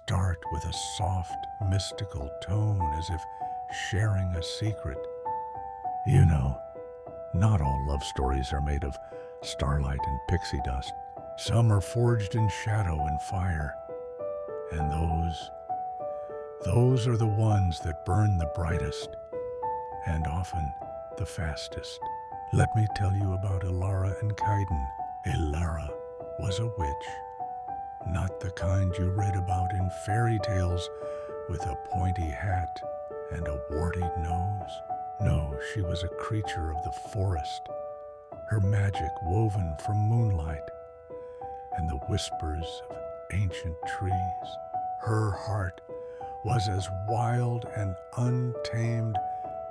start with a soft, mystical tone as if sharing a secret. You know, not all love stories are made of starlight and pixie dust. Some are forged in shadow and fire, and those are the ones that burn the brightest and often the fastest. Let me tell you about Ilara and Kaiden. Ilara was a witch, not the kind you read about in fairy tales with a pointy hat and a warty nose. No, she was a creature of the forest, her magic woven from moonlight and the whispers of ancient trees. Her heart was as wild and untamed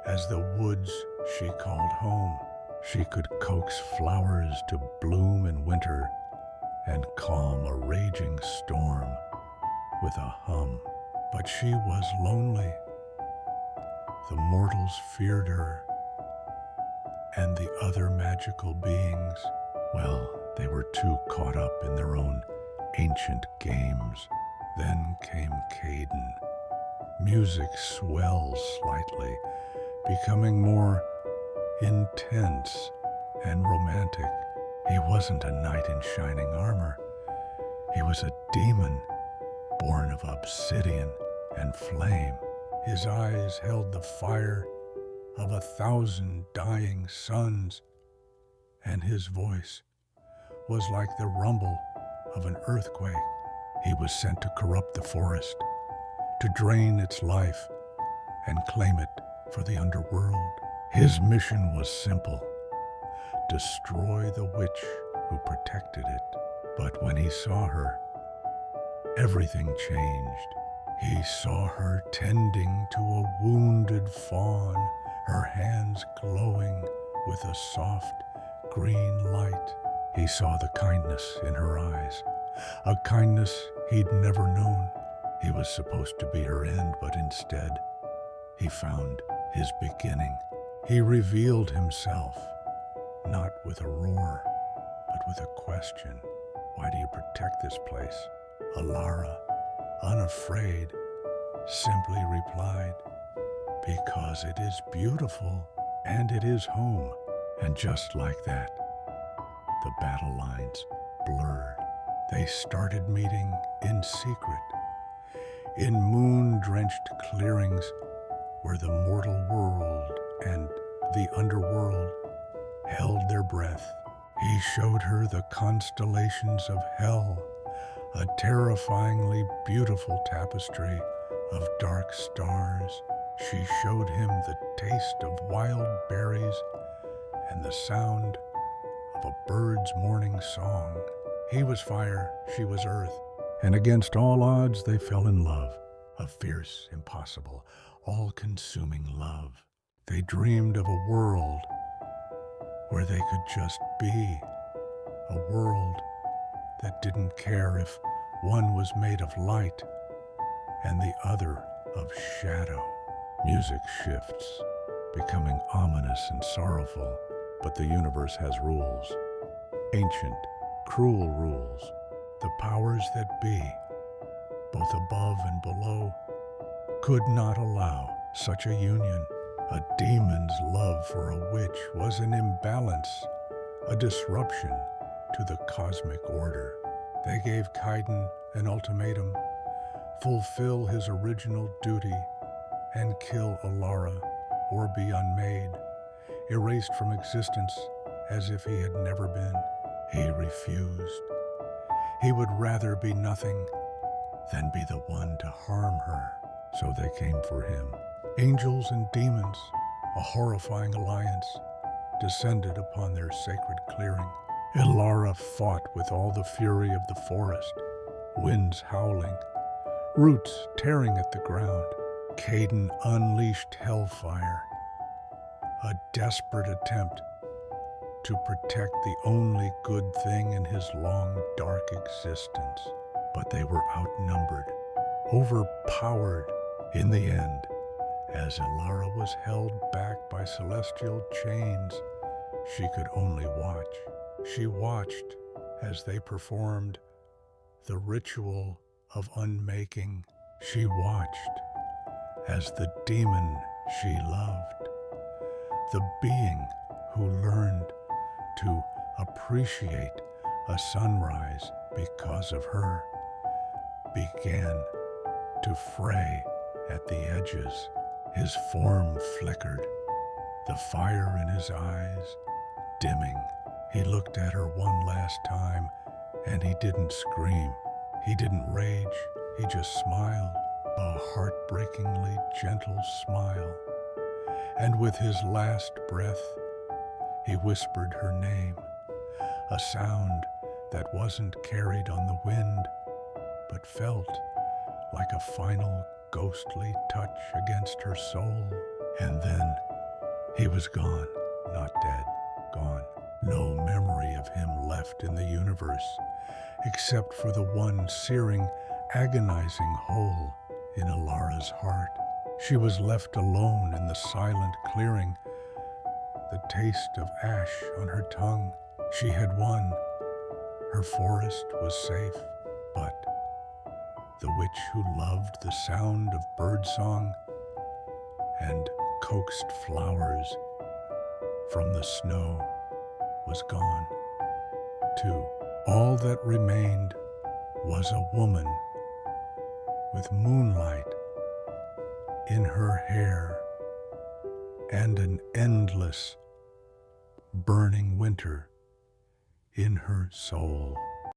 as the woods she called home. She could coax flowers to bloom in winter and calm a raging storm with a hum. But she was lonely. The mortals feared her, and the other magical beings, well, they were too caught up in their own ancient games. Then came Kaiden. Music swells slightly, becoming more intense and romantic. He wasn't a knight in shining armor. He was a demon, born of obsidian and flame. His eyes held the fire of 1,000 dying suns, and his voice was like the rumble of an earthquake. He was sent to corrupt the forest, to drain its life and claim it for the underworld. His mission was simple: destroy the witch who protected it. But when he saw her, everything changed. He saw her tending to a wounded fawn, her hands glowing with a soft green light. He saw the kindness in her eyes, a kindness he'd never known. He was supposed to be her end, but instead, he found his beginning. He revealed himself, not with a roar, but with a question. Why do you protect this place? Ilara, unafraid, simply replied, because it is beautiful and it is home. And just like that, the battle lines blurred. They started meeting in secret, in moon-drenched clearings where the mortal world and the underworld held their breath. He showed her the constellations of hell, a terrifyingly beautiful tapestry of dark stars. She showed him the taste of wild berries and the sound of a bird's morning song. He was fire, she was earth, and against all odds they fell in love, a fierce, impossible, all-consuming love. They dreamed of a world where they could just be, a world that didn't care if one was made of light and the other of shadow. Music shifts, becoming ominous and sorrowful, but the universe has rules, ancient, cruel rules. The powers that be, both above and below, could not allow such a union. A demon's love for a witch was an imbalance, a disruption to the cosmic order. They gave Kaiden an ultimatum: fulfill his original duty and kill Ilara or be unmade, erased from existence as if he had never been. He refused. He would rather be nothing than be the one to harm her. So they came for him. Angels and demons, a horrifying alliance, descended upon their sacred clearing. Ilara fought with all the fury of the forest, winds howling, roots tearing at the ground. Kaiden unleashed hellfire, a desperate attempt to protect the only good thing in his long, dark existence. But they were outnumbered, overpowered. In the end, as Ilara was held back by celestial chains, she could only watch. She watched as they performed the ritual of unmaking. She watched as the demon she loved, the being who learned to appreciate a sunrise because of her, began to fray at the edges. His form flickered, the fire in his eyes dimming. He looked at her one last time, and he didn't scream. He didn't rage. He just smiled, a heartbreakingly gentle smile. And with his last breath, he whispered her name, a sound that wasn't carried on the wind, but felt like a final ghostly touch against her soul. And then he was gone, not dead, gone. No memory of him left in the universe, except for the one searing, agonizing hole in Alara's heart. She was left alone in the silent clearing, the taste of ash on her tongue. She had won. Her forest was safe, but the witch who loved the sound of birdsong and coaxed flowers from the snow was gone, too. All that remained was a woman with moonlight in her hair and an endless, burning winter in her soul.